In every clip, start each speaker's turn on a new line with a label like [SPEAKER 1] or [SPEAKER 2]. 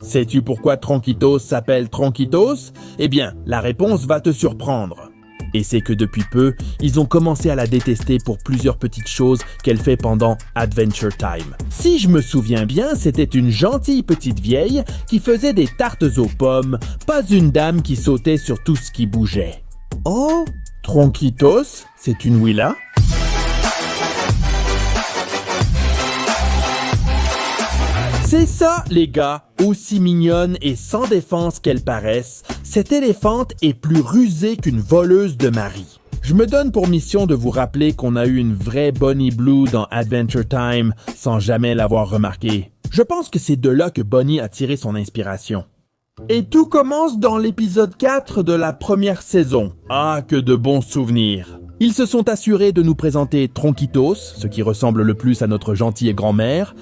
[SPEAKER 1] Sais-tu pourquoi Tronquitos s'appelle Tronquitos? Eh bien, la réponse va te surprendre. Et c'est que depuis peu, ils ont commencé à la détester pour plusieurs petites choses qu'elle fait pendant Adventure Time. Si je me souviens bien, c'était une gentille petite vieille qui faisait des tartes aux pommes, pas une dame qui sautait sur tout ce qui bougeait. Oh, Tronquitos, c'est une Willa? C'est ça, les gars, aussi mignonne et sans défense qu'elle paraisse, cette éléphante est plus rusée qu'une voleuse de mari. Je me donne pour mission de vous rappeler qu'on a eu une vraie Bonnie Blue dans Adventure Time sans jamais l'avoir remarqué. Je pense que c'est de là que Bonnie a tiré son inspiration. Et tout commence dans l'épisode 4 de la première saison. Ah, que de bons souvenirs! Ils se sont assurés de nous présenter Tronquitos, ce qui ressemble le plus à notre gentille grand-mère,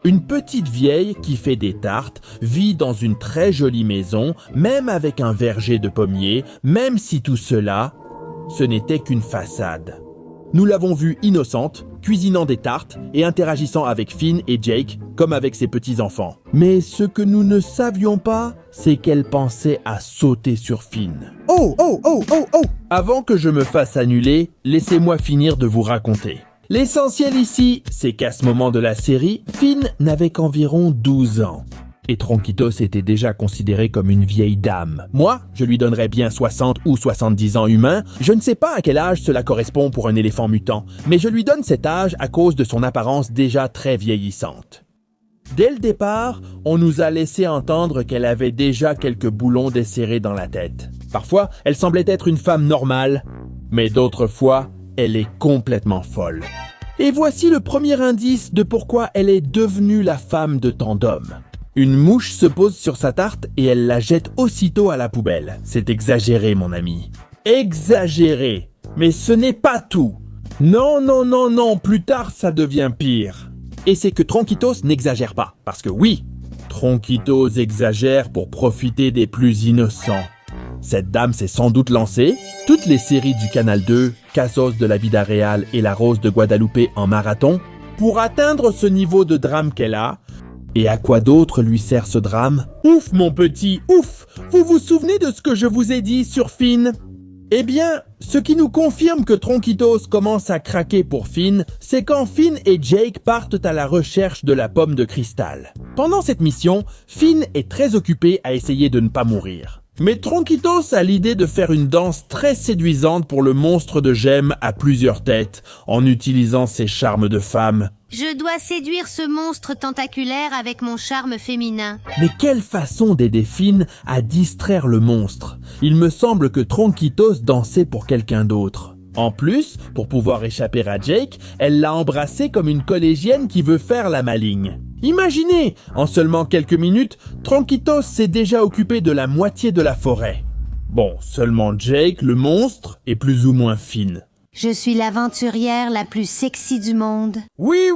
[SPEAKER 1] une petite vieille qui fait des tartes, vit dans une très jolie maison, même avec un verger de pommiers, même si tout cela, ce n'était qu'une façade. Nous l'avons vue innocente, cuisinant des tartes et interagissant avec Finn et Jake comme avec ses petits-enfants. Mais ce que nous ne savions pas, c'est qu'elle pensait à sauter sur Finn. Oh! Avant que je me fasse annuler, laissez-moi finir de vous raconter. L'essentiel ici, c'est qu'à ce moment de la série, Finn n'avait qu'environ 12 ans. Et Tronquitos était déjà considéré comme une vieille dame. Moi, je lui donnerais bien 60 ou 70 ans humains. Je ne sais pas à quel âge cela correspond pour un éléphant mutant, mais je lui donne cet âge à cause de son apparence déjà très vieillissante. Dès le départ, on nous a laissé entendre qu'elle avait déjà quelques boulons desserrés dans la tête. Parfois, elle semblait être une femme normale, mais d'autres fois, elle est complètement folle. Et voici le premier indice de pourquoi elle est devenue la femme de tant d'hommes. Une mouche se pose sur sa tarte et elle la jette aussitôt à la poubelle. C'est exagéré, mon ami. Exagéré. Mais ce n'est pas tout. Non, plus tard ça devient pire. Et c'est que Tronquitos n'exagère pas. Parce que oui, Tronquitos exagère pour profiter des plus innocents. Cette dame s'est sans doute lancée toutes les séries du Canal 2, Casos de la Vida Real et La Rose de Guadalupe en marathon pour atteindre ce niveau de drame qu'elle a. Et à quoi d'autre lui sert ce drame? Ouf, mon petit, ouf! Vous vous souvenez de ce que je vous ai dit sur Finn? Eh bien, ce qui nous confirme que Tronquitos commence à craquer pour Finn, c'est quand Finn et Jake partent à la recherche de la pomme de cristal. Pendant cette mission, Finn est très occupé à essayer de ne pas mourir. Mais Tronquitos a l'idée de faire une danse très séduisante pour le monstre de gemme à plusieurs têtes, en utilisant ses charmes de femme.
[SPEAKER 2] Je dois séduire ce monstre tentaculaire avec mon charme féminin.
[SPEAKER 1] Mais quelle façon d'aider Finn à distraire le monstre! Il me semble que Tronquitos dansait pour quelqu'un d'autre. En plus, pour pouvoir échapper à Jake, elle l'a embrassé comme une collégienne qui veut faire la maligne. Imaginez, en seulement quelques minutes, Tronquitos s'est déjà occupé de la moitié de la forêt. Bon, seulement Jake, le monstre, est plus ou moins Finn.
[SPEAKER 2] Je suis l'aventurière la plus sexy du monde.
[SPEAKER 1] Oui,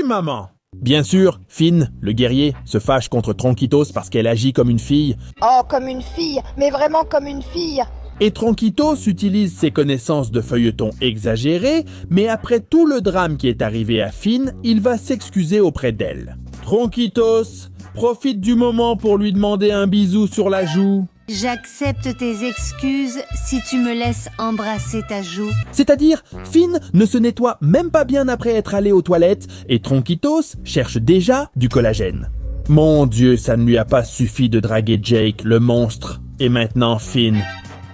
[SPEAKER 1] maman! Bien sûr, Finn, le guerrier, se fâche contre Tronquitos parce qu'elle agit comme une fille.
[SPEAKER 3] Oh, comme une fille, mais vraiment comme une fille.
[SPEAKER 1] Et Tronquitos utilise ses connaissances de feuilleton exagérées, mais après tout le drame qui est arrivé à Finn, il va s'excuser auprès d'elle. Tronquitos, profite du moment pour lui demander un bisou sur la joue.
[SPEAKER 2] J'accepte tes excuses si tu me laisses embrasser ta joue.
[SPEAKER 1] C'est-à-dire, Finn ne se nettoie même pas bien après être allé aux toilettes et Tronquitos cherche déjà du collagène. Mon Dieu, ça ne lui a pas suffi de draguer Jake, le monstre. Et maintenant Finn.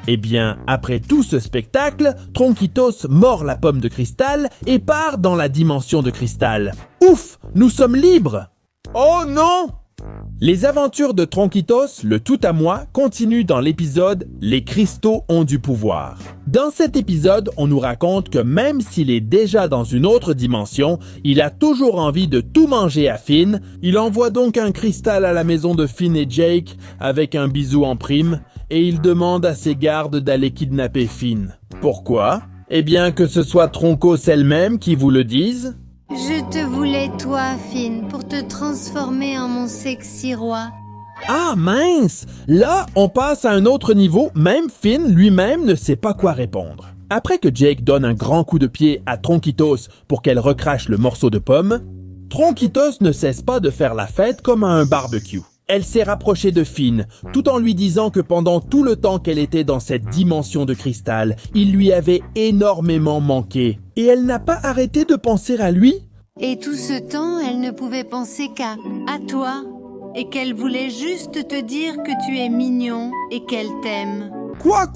[SPEAKER 1] Eh bien, après tout ce spectacle, Tronquitos mord la pomme de cristal et part dans la dimension de cristal. Ouf, nous sommes libres! Oh non! Les aventures de Tronquitos, le tout à moi, continuent dans l'épisode « Les cristaux ont du pouvoir ». Dans cet épisode, on nous raconte que même s'il est déjà dans une autre dimension, il a toujours envie de tout manger à Finn. Il envoie donc un cristal à la maison de Finn et Jake avec un bisou en prime et il demande à ses gardes d'aller kidnapper Finn. Pourquoi? Eh bien que ce soit Troncos elle-même qui vous le dise.
[SPEAKER 2] Je te voulais toi, Finn, pour te transformer en mon sexy roi.
[SPEAKER 1] Ah mince! Là, on passe à un autre niveau, même Finn lui-même ne sait pas quoi répondre. Après que Jake donne un grand coup de pied à Tronquitos pour qu'elle recrache le morceau de pomme, Tronquitos ne cesse pas de faire la fête comme à un barbecue. elle s'est rapprochée de Finn, tout en lui disant que pendant tout le temps qu'elle était dans cette dimension de cristal, il lui avait énormément manqué. Et elle n'a pas arrêté de penser à lui?
[SPEAKER 2] Et tout ce temps, elle ne pouvait penser qu'à toi. Et qu'elle voulait juste te dire que tu es mignon et qu'elle t'aime.
[SPEAKER 4] Quoi?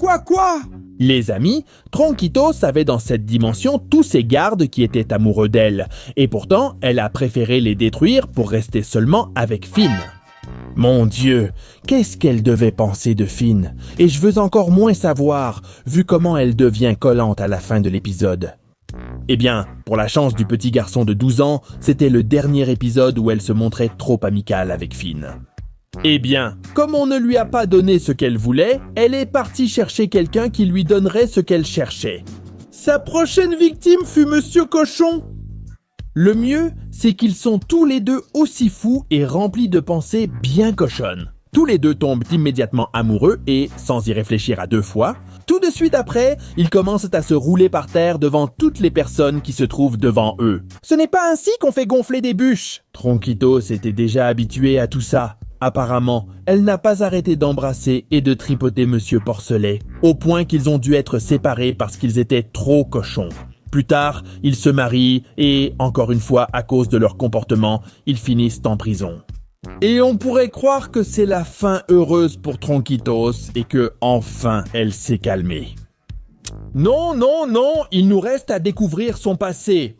[SPEAKER 1] Les amis, Tronquitos avait dans cette dimension tous ses gardes qui étaient amoureux d'elle, et pourtant, elle a préféré les détruire pour rester seulement avec Finn. Mon Dieu, qu'est-ce qu'elle devait penser de Finn? Et je veux encore moins savoir, vu comment elle devient collante à la fin de l'épisode. Eh bien, pour la chance du petit garçon de 12 ans, c'était le dernier épisode où elle se montrait trop amicale avec Finn. Eh bien, comme on ne lui a pas donné ce qu'elle voulait, elle est partie chercher quelqu'un qui lui donnerait ce qu'elle cherchait. Sa prochaine victime fut Monsieur Cochon. Le mieux, c'est qu'ils sont tous les deux aussi fous et remplis de pensées bien cochonnes. Tous les deux tombent immédiatement amoureux et, sans y réfléchir à deux fois, tout de suite après, ils commencent à se rouler par terre devant toutes les personnes qui se trouvent devant eux. Ce n'est pas ainsi qu'on fait gonfler des bûches. Tronquitos était déjà habitué à tout ça. Apparemment, elle n'a pas arrêté d'embrasser et de tripoter Monsieur Porcelet, au point qu'ils ont dû être séparés parce qu'ils étaient trop cochons. Plus tard, ils se marient et, encore une fois, à cause de leur comportement, ils finissent en prison. Et on pourrait croire que c'est la fin heureuse pour Tronquitos et que, enfin, elle s'est calmée. Non, il nous reste à découvrir son passé.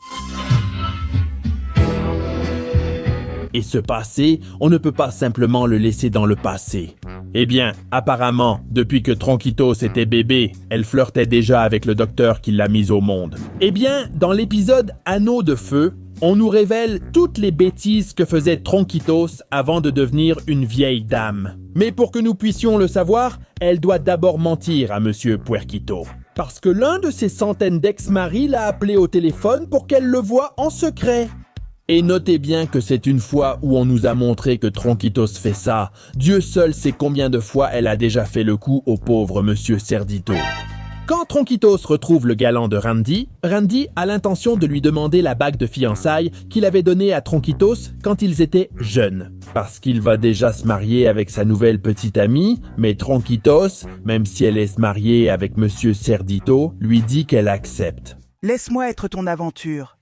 [SPEAKER 1] Et ce passé, on ne peut pas simplement le laisser dans le passé. Eh bien, apparemment, depuis que Tronquitos était bébé, elle flirtait déjà avec le docteur qui l'a mise au monde. Eh bien, dans l'épisode Anneau de feu, on nous révèle toutes les bêtises que faisait Tronquitos avant de devenir une vieille dame. Mais pour que nous puissions le savoir, elle doit d'abord mentir à Monsieur Puerquito. Parce que l'un de ses centaines d'ex-maris l'a appelé au téléphone pour qu'elle le voie en secret. Et notez bien que c'est une fois où on nous a montré que Tronquitos fait ça. Dieu seul sait combien de fois elle a déjà fait le coup au pauvre Monsieur Cerdito. Quand Tronquitos retrouve le galant de Randy, Randy a l'intention de lui demander la bague de fiançailles qu'il avait donnée à Tronquitos quand ils étaient jeunes. Parce qu'il va déjà se marier avec sa nouvelle petite amie, mais Tronquitos, même si elle est mariée avec Monsieur Cerdito, lui dit qu'elle accepte.
[SPEAKER 4] Laisse-moi être ton aventure.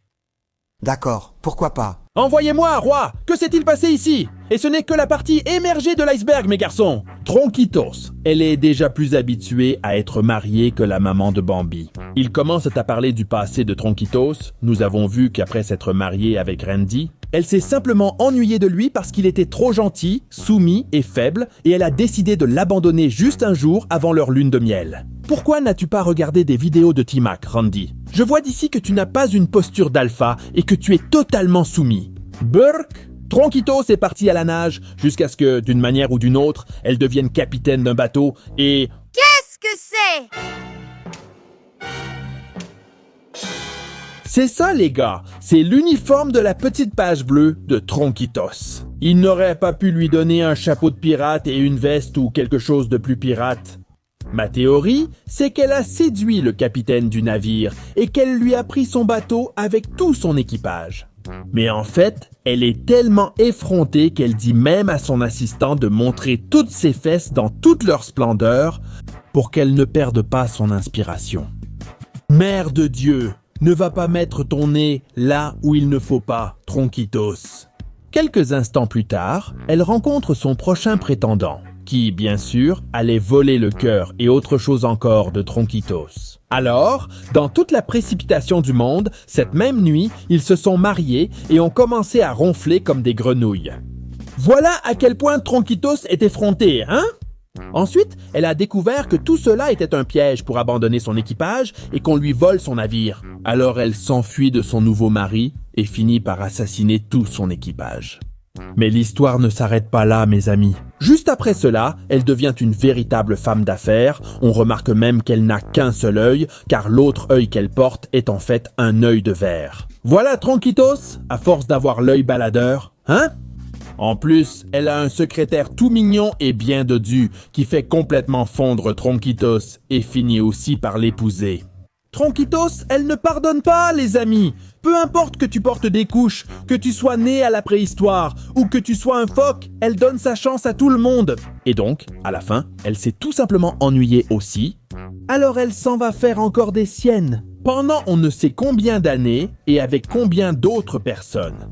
[SPEAKER 5] D'accord, pourquoi pas?
[SPEAKER 1] Envoyez-moi, roi! Que s'est-il passé ici? Et ce n'est que la partie émergée de l'iceberg, mes garçons! Tronquitos, elle est déjà plus habituée à être mariée que la maman de Bambi. Ils commencent à parler du passé de Tronquitos. Nous avons vu qu'après s'être mariée avec Randy, elle s'est simplement ennuyée de lui parce qu'il était trop gentil, soumis et faible, et elle a décidé de l'abandonner juste un jour avant leur lune de miel. Pourquoi n'as-tu pas regardé des vidéos de T-Mac, Randy? Je vois d'ici que tu n'as pas une posture d'alpha et que tu es totalement soumis. Burke, Tronquitos est partie à la nage jusqu'à ce que, d'une manière ou d'une autre, elle devienne capitaine d'un bateau et...
[SPEAKER 3] Qu'est-ce que c'est?
[SPEAKER 1] C'est ça, les gars, c'est l'uniforme de la petite page bleue de Tronquitos. Il n'aurait pas pu lui donner un chapeau de pirate et une veste ou quelque chose de plus pirate. Ma théorie, c'est qu'elle a séduit le capitaine du navire et qu'elle lui a pris son bateau avec tout son équipage. Mais en fait, elle est tellement effrontée qu'elle dit même à son assistant de montrer toutes ses fesses dans toute leur splendeur pour qu'elle ne perde pas son inspiration. Mère de Dieu, ne va pas mettre ton nez là où il ne faut pas, Tronquitos. Quelques instants plus tard, elle rencontre son prochain prétendant, qui, bien sûr, allait voler le cœur et autre chose encore de Tronquitos. Alors, dans toute la précipitation du monde, cette même nuit, ils se sont mariés et ont commencé à ronfler comme des grenouilles. Voilà à quel point Tronquitos est effronté, hein? Ensuite, elle a découvert que tout cela était un piège pour abandonner son équipage et qu'on lui vole son navire. Alors elle s'enfuit de son nouveau mari et finit par assassiner tout son équipage. Mais l'histoire ne s'arrête pas là, mes amis. Juste après cela, elle devient une véritable femme d'affaires. On remarque même qu'elle n'a qu'un seul œil, car l'autre œil qu'elle porte est en fait un œil de verre. Voilà Tronquitos, à force d'avoir l'œil baladeur, hein? En plus, elle a un secrétaire tout mignon et bien dodu qui fait complètement fondre Tronquitos et finit aussi par l'épouser. Tronquitos, elle ne pardonne pas, les amis. Peu importe que tu portes des couches, que tu sois né à la préhistoire ou que tu sois un phoque, elle donne sa chance à tout le monde. Et donc, à la fin, elle s'est tout simplement ennuyée aussi. Alors elle s'en va faire encore des siennes, pendant on ne sait combien d'années et avec combien d'autres personnes.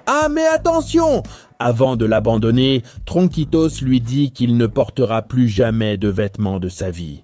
[SPEAKER 1] Ah mais attention! Avant de l'abandonner, Tronquitos lui dit qu'il ne portera plus jamais de vêtements de sa vie.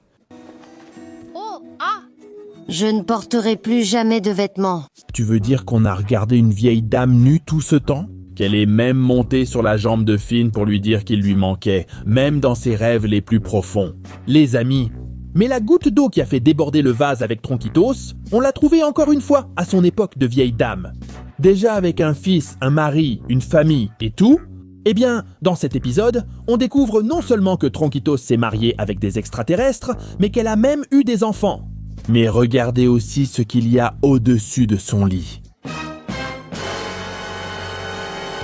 [SPEAKER 2] Je ne porterai plus jamais de vêtements.
[SPEAKER 1] Tu veux dire qu'on a regardé une vieille dame nue tout ce temps? Qu'elle est même montée sur la jambe de Finn pour lui dire qu'il lui manquait, même dans ses rêves les plus profonds. Les amis, mais la goutte d'eau qui a fait déborder le vase avec Tronquitos, on l'a trouvée encore une fois à son époque de vieille dame. Déjà avec un fils, un mari, une famille et tout, eh bien, dans cet épisode, on découvre non seulement que Tronquitos s'est mariée avec des extraterrestres, mais qu'elle a même eu des enfants. Mais regardez aussi ce qu'il y a au-dessus de son lit.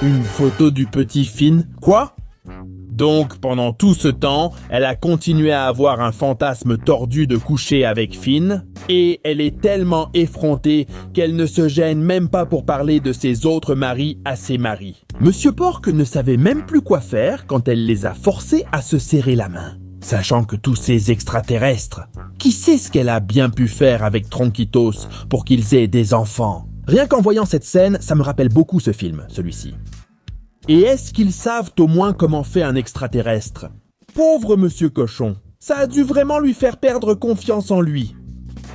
[SPEAKER 1] Une photo du petit Finn. Quoi? Donc, pendant tout ce temps, elle a continué à avoir un fantasme tordu de coucher avec Finn, et elle est tellement effrontée qu'elle ne se gêne même pas pour parler de ses autres maris à ses maris. Monsieur Porc ne savait même plus quoi faire quand elle les a forcés à se serrer la main. Sachant que tous ces extraterrestres, qui sait ce qu'elle a bien pu faire avec Tronquitos pour qu'ils aient des enfants? Rien qu'en voyant cette scène, ça me rappelle beaucoup ce film, celui-ci. Et est-ce qu'ils savent au moins comment fait un extraterrestre? Pauvre Monsieur Cochon, ça a dû vraiment lui faire perdre confiance en lui.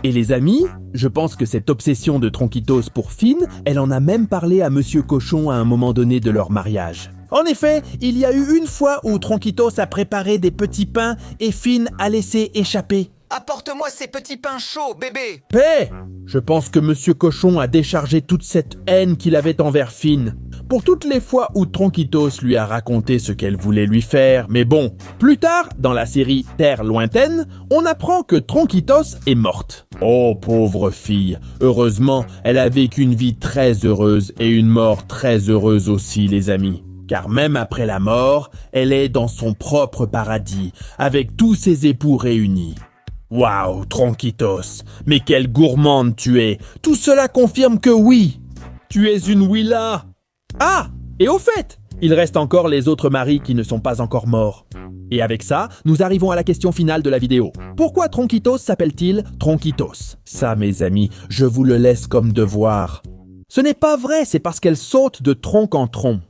[SPEAKER 1] Et les amis, je pense que cette obsession de Tronquitos pour Finn, elle en a même parlé à Monsieur Cochon à un moment donné de leur mariage. En effet, il y a eu une fois où Tronquitos a préparé des petits pains et Finn a laissé échapper.
[SPEAKER 5] Apporte-moi ces petits pains chauds, bébé!
[SPEAKER 1] Paix! Je pense que Monsieur Cochon a déchargé toute cette haine qu'il avait envers Finn. Pour toutes les fois où Tronquitos lui a raconté ce qu'elle voulait lui faire, mais bon. Plus tard, dans la série Terre lointaine, on apprend que Tronquitos est morte. Oh, pauvre fille. Heureusement, elle a vécu une vie très heureuse et une mort très heureuse aussi, les amis. Car même après la mort, elle est dans son propre paradis, avec tous ses époux réunis. Waouh, Tronquitos, mais quelle gourmande tu es! Tout cela confirme que oui, tu es une Willa! Ah, et au fait, il reste encore les autres maris qui ne sont pas encore morts. Et avec ça, nous arrivons à la question finale de la vidéo. Pourquoi Tronquitos s'appelle-t-il Tronquitos? Ça, mes amis, je vous le laisse comme devoir. Ce n'est pas vrai, c'est parce qu'elle saute de tronc en tronc.